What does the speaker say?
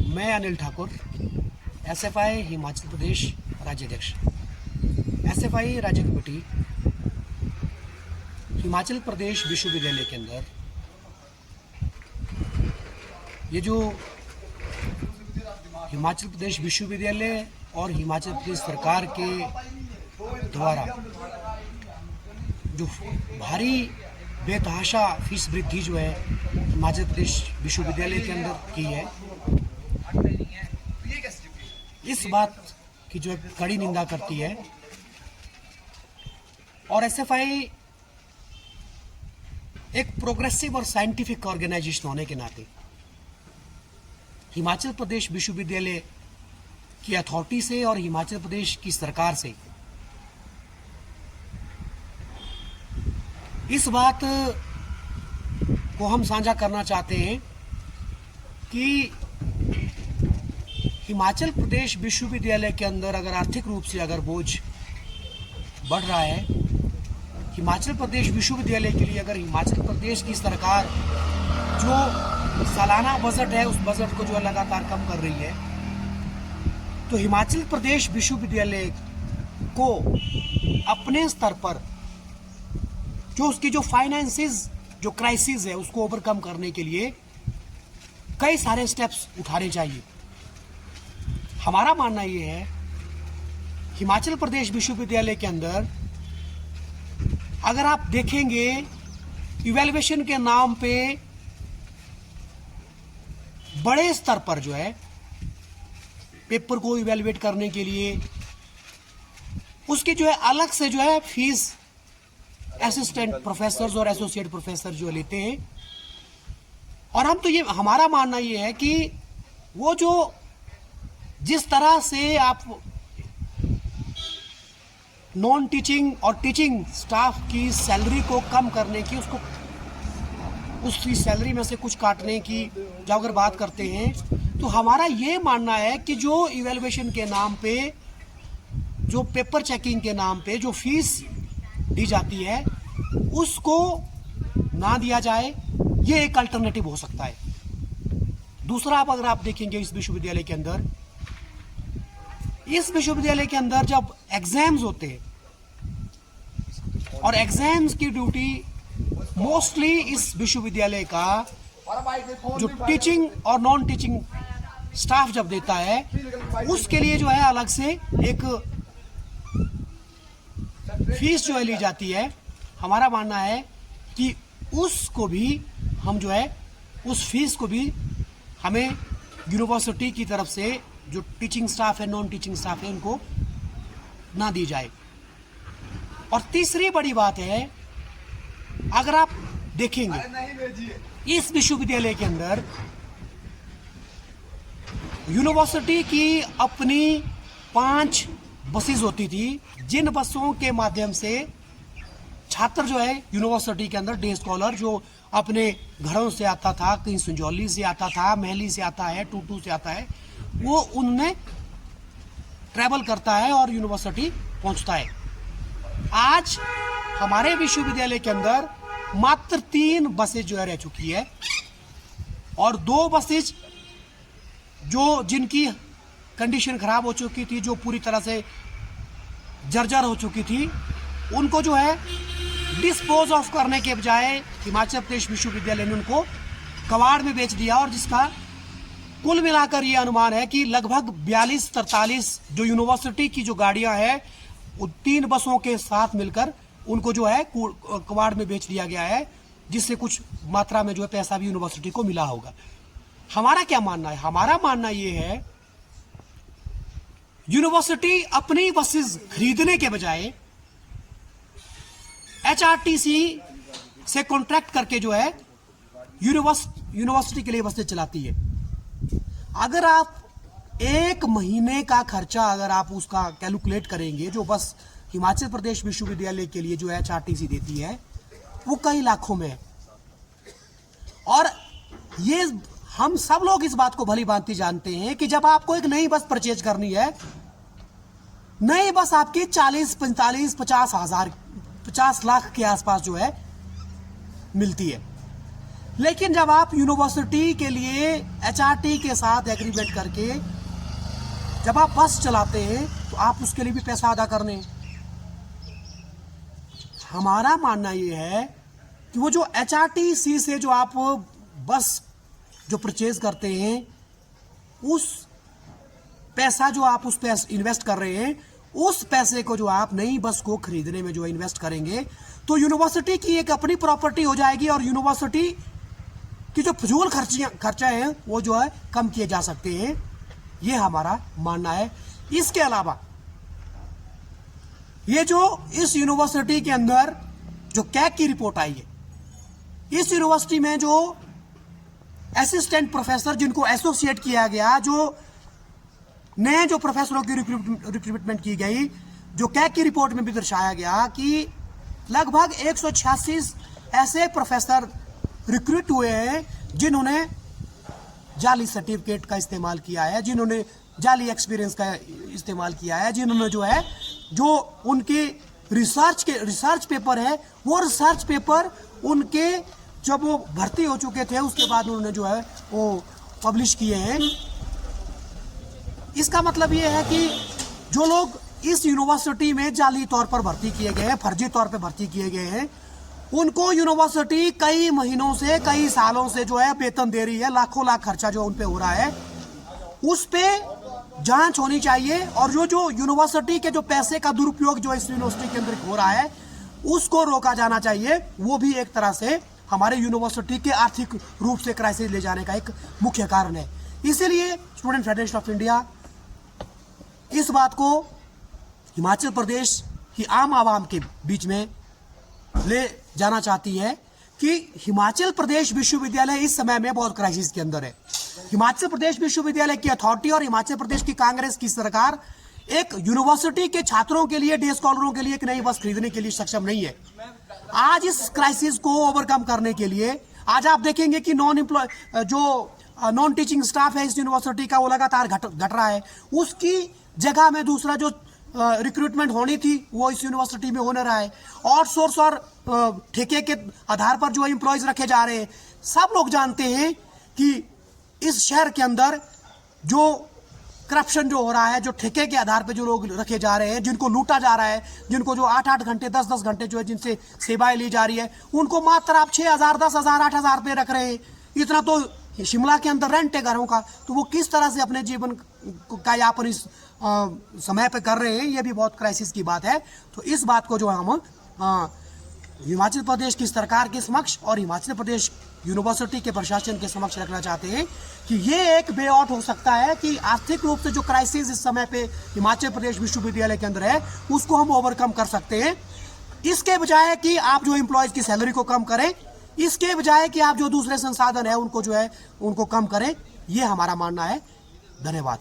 मैं Anil Thakur, SFI Himachal Pradesh राज्याध्यक्ष। SFI राज्य committee Himachal Pradesh विश्वविद्यालय के अंदर ये जो हिमाचल प्रदेश विश्वविद्यालय और हिमाचल प्रदेश सरकार के द्वारा जो भारी बेतहाशा फीस वृद्धि जो है हिमाचल प्रदेश विश्वविद्यालय के अंदर की है, इस बात की जो है कड़ी निंदा करती है। और एसएफआई एक प्रोग्रेसिव और साइंटिफिक ऑर्गेनाइजेशन होने के नाते हिमाचल प्रदेश विश्वविद्यालय की अथॉरिटी से और हिमाचल प्रदेश की सरकार से इस बात को हम साझा करना चाहते हैं कि हिमाचल प्रदेश विश्वविद्यालय के अंदर अगर आर्थिक रूप से अगर बोझ बढ़ रहा है, हिमाचल प्रदेश विश्वविद्यालय के लिए अगर हिमाचल प्रदेश की सरकार जो सालाना बजट है उस बजट को जो है लगातार कम कर रही है, तो हिमाचल प्रदेश विश्वविद्यालय को अपने स्तर पर जो उसकी जो फाइनेंसिस जो क्राइसिस है उसको ओवरकम करने के लिए कई सारे स्टेप्स उठाने चाहिए। हमारा मानना ये है हिमाचल प्रदेश विश्वविद्यालय के अंदर अगर आप देखेंगे इवैल्यूएशन के नाम पे बड़े स्तर पर जो है पेपर को इवैल्यूएट करने के लिए उसकी जो है अलग से जो है फीस असिस्टेंट प्रोफेसर और एसोसिएट प्रोफेसर जो लेते हैं। और हम तो ये हमारा मानना ये है कि वो जो जिस तरह से आप नॉन टीचिंग और टीचिंग स्टाफ की सैलरी को कम करने की उसकी सैलरी में से कुछ काटने की जब अगर बात करते हैं, तो हमारा ये मानना है कि जो इवैल्यूएशन के नाम पे जो पेपर चेकिंग के नाम पे जो फीस दी जाती है उसको ना दिया जाए, ये एक अल्टरनेटिव हो सकता है। दूसरा, अगर आप देखेंगे इस विश्वविद्यालय के अंदर जब एग्जाम्स होते हैं और एग्जाम्स की ड्यूटी मोस्टली इस विश्वविद्यालय का जो टीचिंग और नॉन टीचिंग स्टाफ जब देता है उसके लिए जो है अलग से एक फीस जो है ली जाती है। हमारा मानना है कि उसको भी हम जो है उस फीस को भी हमें यूनिवर्सिटी की तरफ से जो टीचिंग स्टाफ है नॉन टीचिंग स्टाफ है उनको ना दी जाए। और तीसरी बड़ी बात है, अगर आप देखेंगे इस विश्वविद्यालय के अंदर यूनिवर्सिटी की अपनी 5 बसेस होती थी, जिन बसों के माध्यम से छात्र जो है यूनिवर्सिटी के अंदर डे स्कॉलर जो अपने घरों से आता था, कहीं संजौली से आता था, महली से आता है, टूटू से आता है, वो उनमें ट्रैवल करता है और यूनिवर्सिटी पहुंचता है। आज हमारे विश्वविद्यालय के अंदर मात्र 3 बसेज जो है रह चुकी है और 2 बसेज जो जिनकी कंडीशन खराब हो चुकी थी, जो पूरी तरह से जर्जर हो चुकी थी, उनको जो है डिस्पोज ऑफ करने के बजाय हिमाचल प्रदेश विश्वविद्यालय ने उनको कबाड़ में बेच दिया। और जिसका कुल मिलाकर ये अनुमान है कि लगभग 42-43 जो यूनिवर्सिटी की जो गाड़ियां हैं वो 3 बसों के साथ मिलकर उनको जो है कबाड़ में बेच दिया गया है, जिससे कुछ मात्रा में जो है पैसा भी यूनिवर्सिटी को मिला होगा। हमारा क्या मानना है? हमारा मानना ये है यूनिवर्सिटी अपनी बसेस खरीदने के बजाय एचआरटीसी से कॉन्ट्रैक्ट करके जो है यूनिवर्सिटी के लिए बसें चलाती है। अगर आप 1 महीने का खर्चा अगर आप उसका कैलकुलेट करेंगे, जो बस हिमाचल प्रदेश विश्वविद्यालय के लिए जो एचआरटीसी देती है वो कई लाखों में है। और ये हम सब लोग इस बात को भली भांति जानते हैं कि जब आपको एक नई बस परचेज करनी है, नई बस आपकी 40, 45, 50 लाख के आसपास जो है मिलती है। लेकिन जब आप यूनिवर्सिटी के लिए HRT के साथ एग्रीमेंट करके जब आप बस चलाते हैं तो आप उसके लिए भी पैसा अदा करने। हमारा मानना ये है कि वो जो HRTC से जो आप बस जो परचेज करते हैं, उस पैसा जो आप उस पे इन्वेस्ट कर रहे हैं, उस पैसे को जो आप नई बस को खरीदने में जो इन्वेस्ट करेंगे तो यूनिवर्सिटी की एक अपनी प्रॉपर्टी हो जाएगी और यूनिवर्सिटी की जो फजूल खर्चा है वो जो है कम किए जा सकते हैं। ये हमारा मानना है। इसके अलावा ये जो इस यूनिवर्सिटी के अंदर जो कैग की रिपोर्ट आई है, इस यूनिवर्सिटी में जो असिस्टेंट प्रोफेसर जिनको एसोसिएट किया गया, जो नए जो प्रोफेसरों की रिक्रूटमेंट की गई, जो कैग की रिपोर्ट में भी दर्शाया गया कि लगभग 186 ऐसे प्रोफेसर रिक्रूट हुए हैं जिन्होंने जाली सर्टिफिकेट का इस्तेमाल किया है, जिन्होंने जाली एक्सपीरियंस का इस्तेमाल किया है, जिन्होंने जो है जो उनके रिसर्च पेपर है वो रिसर्च पेपर उनके जब वो भर्ती हो चुके थे उसके बाद उन्होंने जो है वो पब्लिश किए हैं। इसका मतलब ये है कि जो लोग इस यूनिवर्सिटी में जाली तौर पर भर्ती किए गए हैं, फर्जी तौर पर भर्ती किए गए हैं, उनको यूनिवर्सिटी कई महीनों से कई सालों से जो है वेतन दे रही है, लाखों लाख खर्चा जो उन पे हो रहा है, उस पे जांच होनी चाहिए। और जो यूनिवर्सिटी के जो पैसे का दुरुपयोग जो इस यूनिवर्सिटी के अंदर हो रहा है उसको रोका जाना चाहिए। वो भी एक तरह से हमारे यूनिवर्सिटी के आर्थिक रूप से क्राइसिस ले जाने का एक मुख्य कारण है। इसीलिए स्टूडेंट फेडरेशन ऑफ इंडिया इस बात को हिमाचल प्रदेश की आम आवाम के बीच में ले जाना चाहती है कि हिमाचल प्रदेश विश्वविद्यालय इस समय में बहुत क्राइसिस के अंदर है। हिमाचल प्रदेश विश्वविद्यालय की अथॉरिटी और हिमाचल प्रदेश की कांग्रेस की सरकार एक यूनिवर्सिटी के छात्रों के लिए, डे स्कॉलरों के लिए एक नई बस खरीदने के लिए सक्षम नहीं है। आज इस क्राइसिस को ओवरकम करने के लिए आज आप देखेंगे कि नॉन टीचिंग स्टाफ है इस यूनिवर्सिटी का वो लगातार घट रहा है। उसकी जगह में दूसरा जो रिक्रूटमेंट होनी थी वो इस यूनिवर्सिटी में होने रहा है। आउटसोर्स और ठेके के आधार पर जो एम्प्लॉयज रखे जा रहे हैं। सब लोग जानते हैं कि इस शहर के अंदर जो करप्शन जो हो रहा है, जो ठेके के आधार पर जो लोग रखे जा रहे हैं, जिनको लूटा जा रहा है, जिनको जो 8-8 घंटे 10-10 घंटे जो है जिनसे सेवाएं ली जा रही है, उनको मात्र आप 6,000 10,000 8,000 रुपये रख रहे हैं। इतना तो शिमला के अंदर रेंट है घरों का, तो वो किस तरह से अपने जीवन का यापन इस समय पे कर रहे हैं, ये भी बहुत क्राइसिस की बात है। तो इस बात को जो हम हिमाचल प्रदेश की सरकार के समक्ष और हिमाचल प्रदेश यूनिवर्सिटी के प्रशासन के समक्ष रखना चाहते हैं कि ये एक वे आउट हो सकता है कि आर्थिक रूप से जो क्राइसिस इस समय पे हिमाचल प्रदेश विश्वविद्यालय के अंदर है उसको हम ओवरकम कर सकते हैं। इसके बजाय कि आप जो एम्प्लॉयज की सैलरी को कम करें, इसके बजाय कि आप जो दूसरे संसाधन है उनको जो है उनको कम करें, ये हमारा मानना है। धन्यवाद।